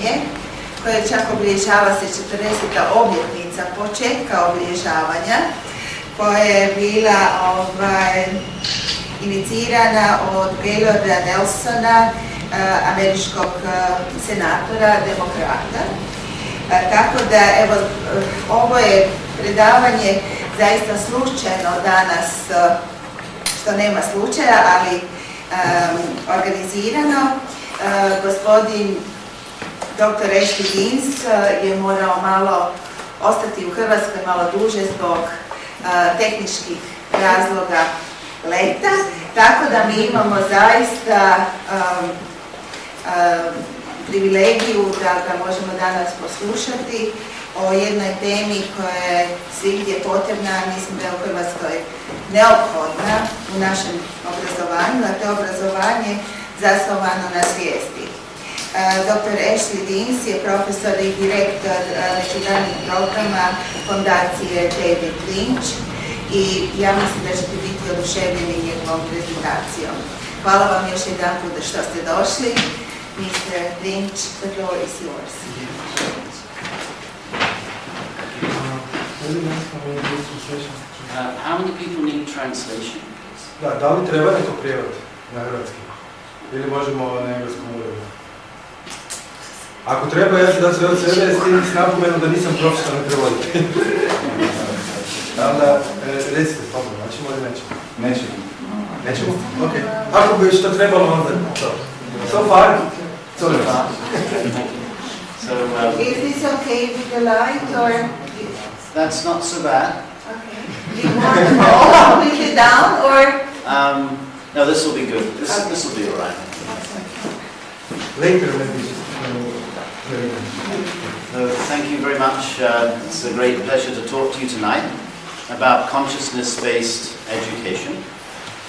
Obrazovanje, koje čak obilježava se 40. obljetnica početka obilježavanja, koja je bila inicirana od Gaylorda Nelsona, američkog senatora, demokrata. Tako da, evo, ovo je predavanje zaista slučajno danas, što nema slučaja, ali organizirano. Gospodin dr. Deans je morao malo ostati u Hrvatskoj malo duže zbog tehničkih razloga leta, tako da mi imamo zaista privilegiju da ga možemo danas poslušati o jednoj temi koja je svigdje potrebna, mislim da je u Hrvatskoj neophodna u našem obrazovanju, a to je obrazovanje zasnovano na svijesti. Dr. Deans je profesor i direktor međunarodnih programa fondacije David Lynch i ja mislim da ćete biti oduševljeni njegovom prezentacijom. Hvala vam još jedanput što ste došli. Mr. Lynch, the floor is yours. How many people need translation? Da li treba neko prijevod na hrvatski? Ili možemo na engleskom uredu? Ako treba, ja ću da sve od sebe s napomenom da nisam profesionalni prevoditelj. Onda, recite slobodno, hoćemo ili nećemo? Nećemo. Nećemo? Ok. Ako bi što trebalo, onda to. So far, so far. Is this okay with the light, or? That's not so bad. Okay. Do you want to go completely down, or? No, this will be good. This will be all right. Later, maybe. So, thank you very much. It's a great pleasure to talk to you tonight about consciousness-based education.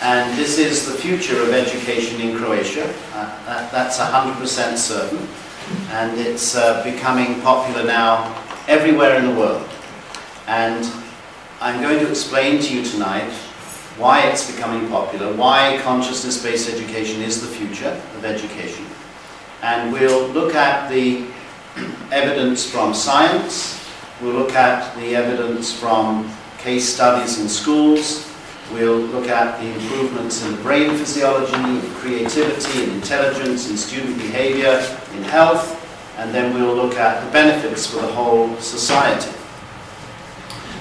And this is the future of education in Croatia. That's 100% certain. And it's becoming popular now everywhere in the world. And I'm going to explain to you tonight why it's becoming popular, why consciousness-based education is the future of education. And we'll look at the evidence from science, we'll look at the evidence from case studies in schools, we'll look at the improvements in brain physiology, in creativity, in intelligence, in student behavior, in health, and then we'll look at the benefits for the whole society.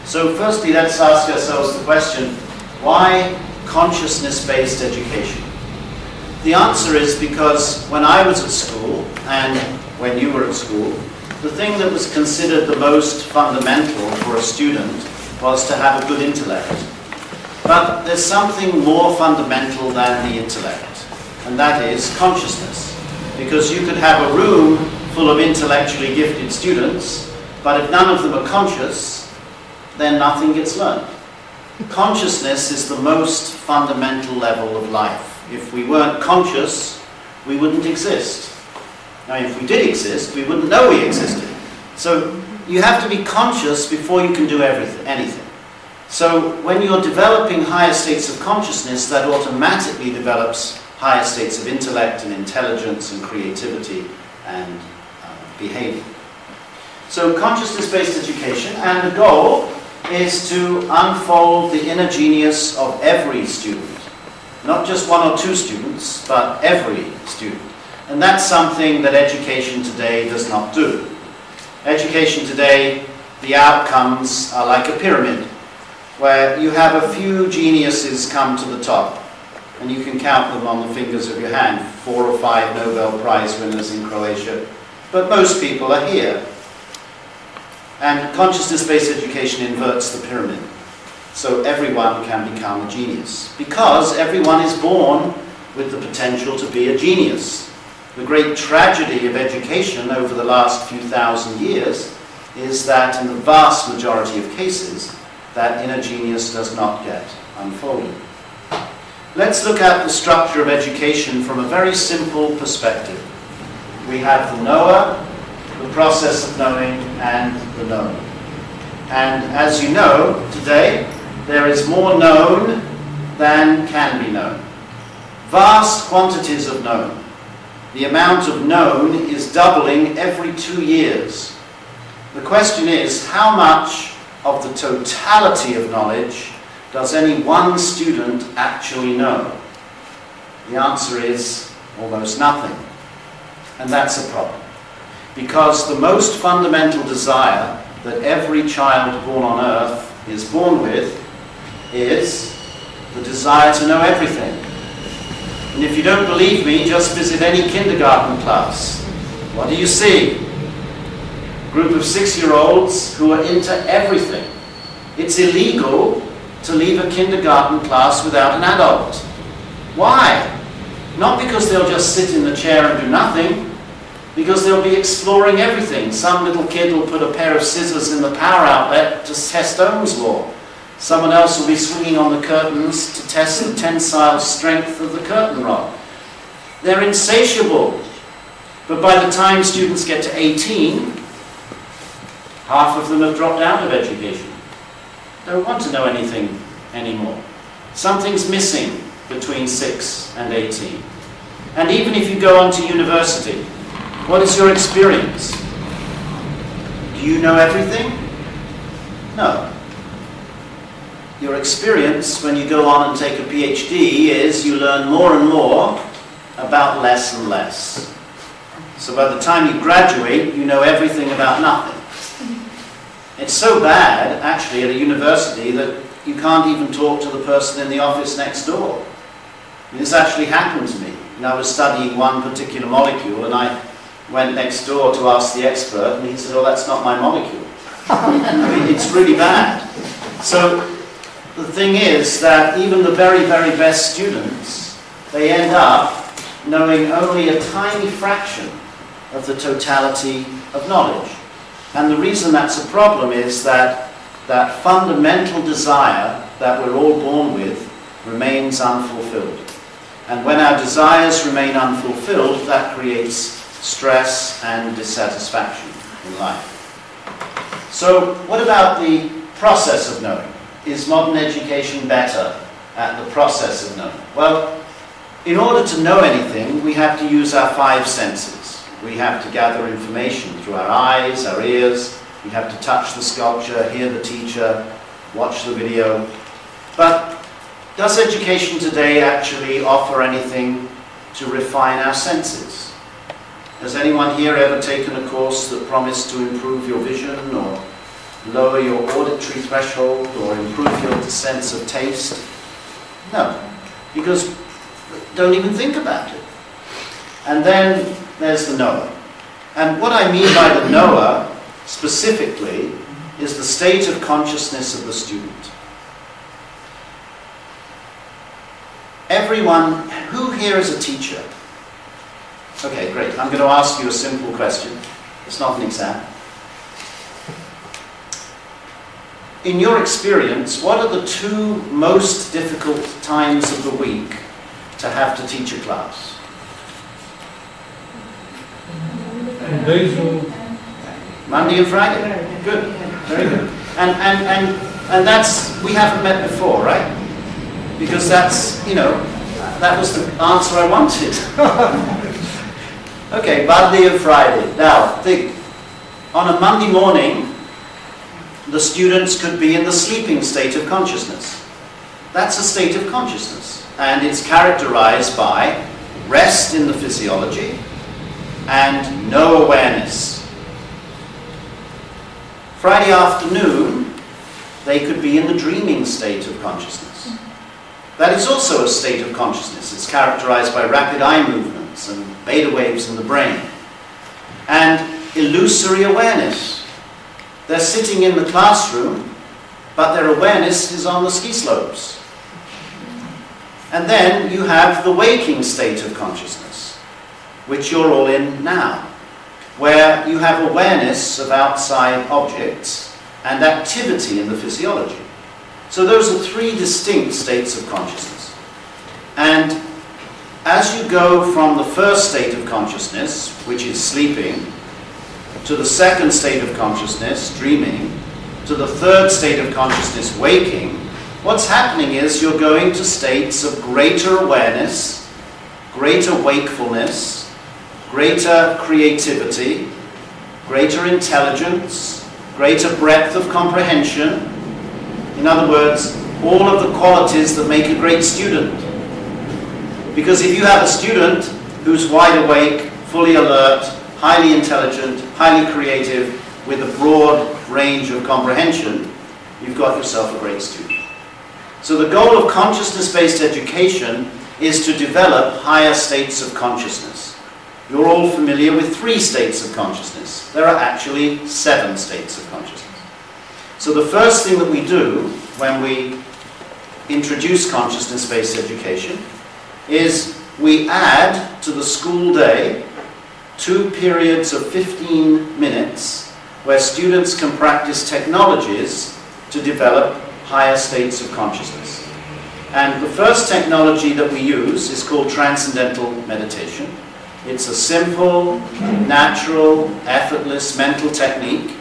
So firstly, let's ask ourselves the question, why consciousness-based education? The answer is because when I was at school, and when you were at school, the thing that was considered the most fundamental for a student was to have a good intellect. But there's something more fundamental than the intellect, and that is consciousness. Because you could have a room full of intellectually gifted students, but if none of them are conscious, then nothing gets learned. Consciousness is the most fundamental level of life. If we weren't conscious, we wouldn't exist. Now, if we did exist, we wouldn't know we existed. So you have to be conscious before you can do anything. So when you're developing higher states of consciousness, that automatically develops higher states of intellect and intelligence and creativity and behavior. So consciousness-based education, and the goal is to unfold the inner genius of every student. Not just one or two students, but every student. And that's something that education today does not do. Education today, the outcomes are like a pyramid, where you have a few geniuses come to the top, and you can count them on the fingers of your hand, 4 or 5 Nobel Prize winners in Croatia, but most people are here. And consciousness-based education inverts the pyramid. So everyone can become a genius, because everyone is born with the potential to be a genius. The great tragedy of education over the last few thousand years is that in the vast majority of cases, that inner genius does not get unfolded. Let's look at the structure of education from a very simple perspective. We have the knower, the process of knowing, and the known. And as you know, today, there is more known than can be known. Vast quantities of known. the amount of known is doubling every 2 years. The question is, how much of the totality of knowledge does any one student actually know? The answer is almost nothing. And that's a problem. Because the most fundamental desire that every child born on earth is born with is the desire to know everything. And if you don't believe me, just visit any kindergarten class. What do you see? A group of 6-year-olds who are into everything. It's illegal to leave a kindergarten class without an adult. Why? Not because they'll just sit in the chair and do nothing, because they'll be exploring everything. Some little kid will put a pair of scissors in the power outlet to test Ohm's law. Someone else will be swinging on the curtains to test the tensile strength of the curtain rod. They're insatiable. But by the time students get to 18, half of them have dropped out of education. Don't want to know anything anymore. Something's missing between 6 and 18. And even if you go on to university, what is your experience? Do you know everything? No. Your experience when you go on and take a PhD is you learn more and more about less and less. So by the time you graduate, you know everything about nothing. It's so bad, actually, at a university that you can't even talk to the person in the office next door. This actually happened to me. I was studying one particular molecule, and I went next door to ask the expert, and he said, "Oh, that's not my molecule." I mean, it's really bad. So the thing is that even the very, very best students, they end up knowing only a tiny fraction of the totality of knowledge. And the reason that's a problem is that that fundamental desire that we're all born with remains unfulfilled. And when our desires remain unfulfilled, that creates stress and dissatisfaction in life. So what about the process of knowing? Is modern education better at the process of knowing? Well, in order to know anything, we have to use our 5 senses. We have to gather information through our eyes, our ears. We have to touch the sculpture, hear the teacher, watch the video. But does education today actually offer anything to refine our senses? Has anyone here ever taken a course that promised to improve your vision or lower your auditory threshold or improve your sense of taste? No, because don't even think about it. And then there's the knower. And what I mean by the knower, specifically, is the state of consciousness of the student. Everyone, who here is a teacher? Okay, great. I'm going to ask you a simple question. It's not an exam. In your experience, what are the 2 most difficult times of the week to have to teach a class? Monday and Friday. Good. Very good. And that's, we haven't met before, right? Because that's, you know, that was the answer I wanted. Okay, Monday and Friday. Now, think. On a Monday morning, the students could be in the sleeping state of consciousness. That's a state of consciousness. And it's characterized by rest in the physiology and no awareness. Friday afternoon, they could be in the dreaming state of consciousness. That is also a state of consciousness. It's characterized by rapid eye movements and beta waves in the brain. And illusory awareness. They're sitting in the classroom, but their awareness is on the ski slopes. And then you have the waking state of consciousness, which you're all in now, where you have awareness of outside objects and activity in the physiology. So those are 3 distinct states of consciousness. And as you go from the first state of consciousness, which is sleeping, to the second state of consciousness, dreaming, to the third state of consciousness, waking, what's happening is you're going to states of greater awareness, greater wakefulness, greater creativity, greater intelligence, greater breadth of comprehension. In other words, all of the qualities that make a great student. Because if you have a student who's wide awake, fully alert, highly intelligent, highly creative, with a broad range of comprehension, you've got yourself a great student. So the goal of consciousness-based education is to develop higher states of consciousness. You're all familiar with 3 states of consciousness. There are actually 7 states of consciousness. So the first thing that we do when we introduce consciousness-based education is we add to the school day 2 periods of 15 minutes where students can practice technologies to develop higher states of consciousness. And the first technology that we use is called transcendental meditation. It's a simple, natural, effortless mental technique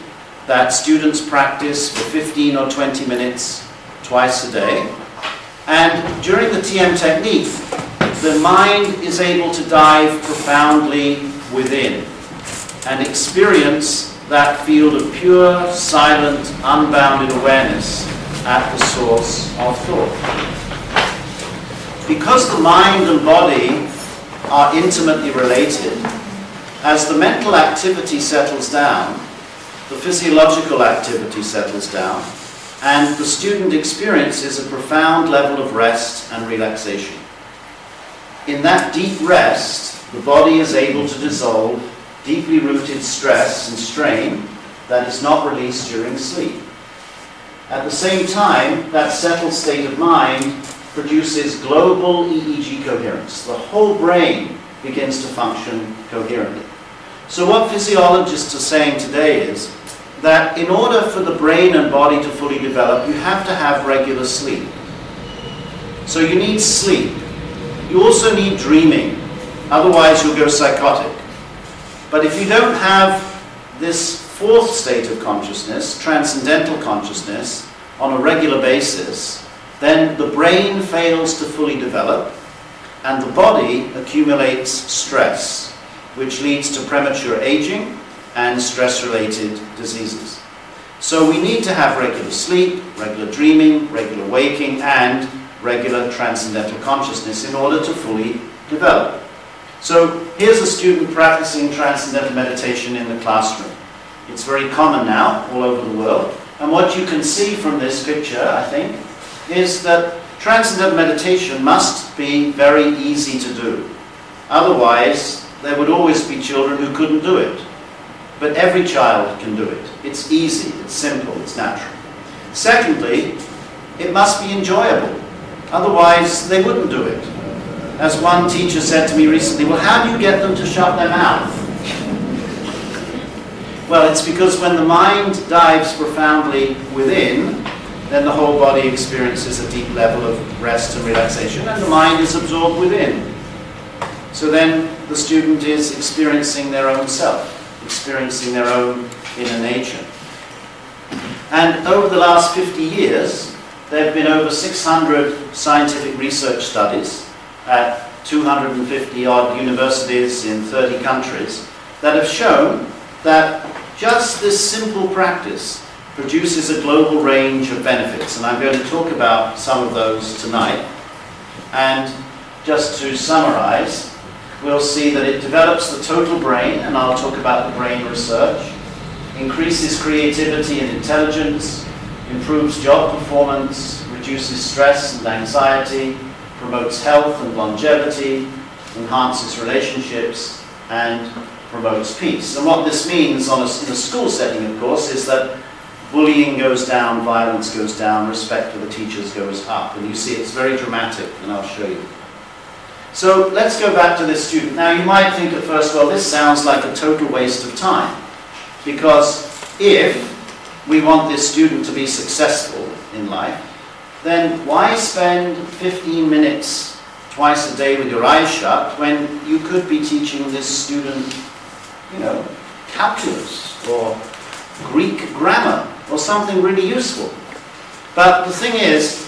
that students practice for 15 or 20 minutes twice a day. And during the TM technique, the mind is able to dive profoundly within and experience that field of pure, silent, unbounded awareness at the source of thought. Because the mind and body are intimately related, as the mental activity settles down, the physiological activity settles down, and the student experiences a profound level of rest and relaxation. In that deep rest, the body is able to dissolve deeply rooted stress and strain that is not released during sleep. At the same time, that settled state of mind produces global EEG coherence. The whole brain begins to function coherently. So what physiologists are saying today is that in order for the brain and body to fully develop, you have to have regular sleep. So you need sleep. You also need dreaming, otherwise you'll go psychotic. But if you don't have this 4th state of consciousness, transcendental consciousness, on a regular basis, then the brain fails to fully develop and the body accumulates stress, which leads to premature aging and stress-related diseases. So we need to have regular sleep, regular dreaming, regular waking, and regular transcendental consciousness in order to fully develop. So here's a student practicing transcendental meditation in the classroom. It's very common now all over the world. And what you can see from this picture, I think, is that transcendental meditation must be very easy to do. Otherwise, there would always be children who couldn't do it. But every child can do it. It's easy, it's simple, it's natural. Secondly, it must be enjoyable. Otherwise, they wouldn't do it. As one teacher said to me recently, well, how do you get them to shut their mouth? Well, it's because when the mind dives profoundly within, then the whole body experiences a deep level of rest and relaxation, and the mind is absorbed within. So then the student is experiencing their own self, experiencing their own inner nature. And over the last 50 years, there have been over 600 scientific research studies at 250 odd universities in 30 countries that have shown that just this simple practice produces a global range of benefits. And I'm going to talk about some of those tonight. And just to summarize, we'll see that it develops the total brain, and I'll talk about the brain research, increases creativity and intelligence, improves job performance, reduces stress and anxiety, promotes health and longevity, enhances relationships, and promotes peace. And what this means in a school setting, of course, is that bullying goes down, violence goes down, respect for the teachers goes up. And you see it's very dramatic, and I'll show you. So let's go back to this student. Now you might think at first, well, this sounds like a total waste of time, because if we want this student to be successful in life, then why spend 15 minutes twice a day with your eyes shut when you could be teaching this student, you know, calculus or Greek grammar or something really useful? But the thing is,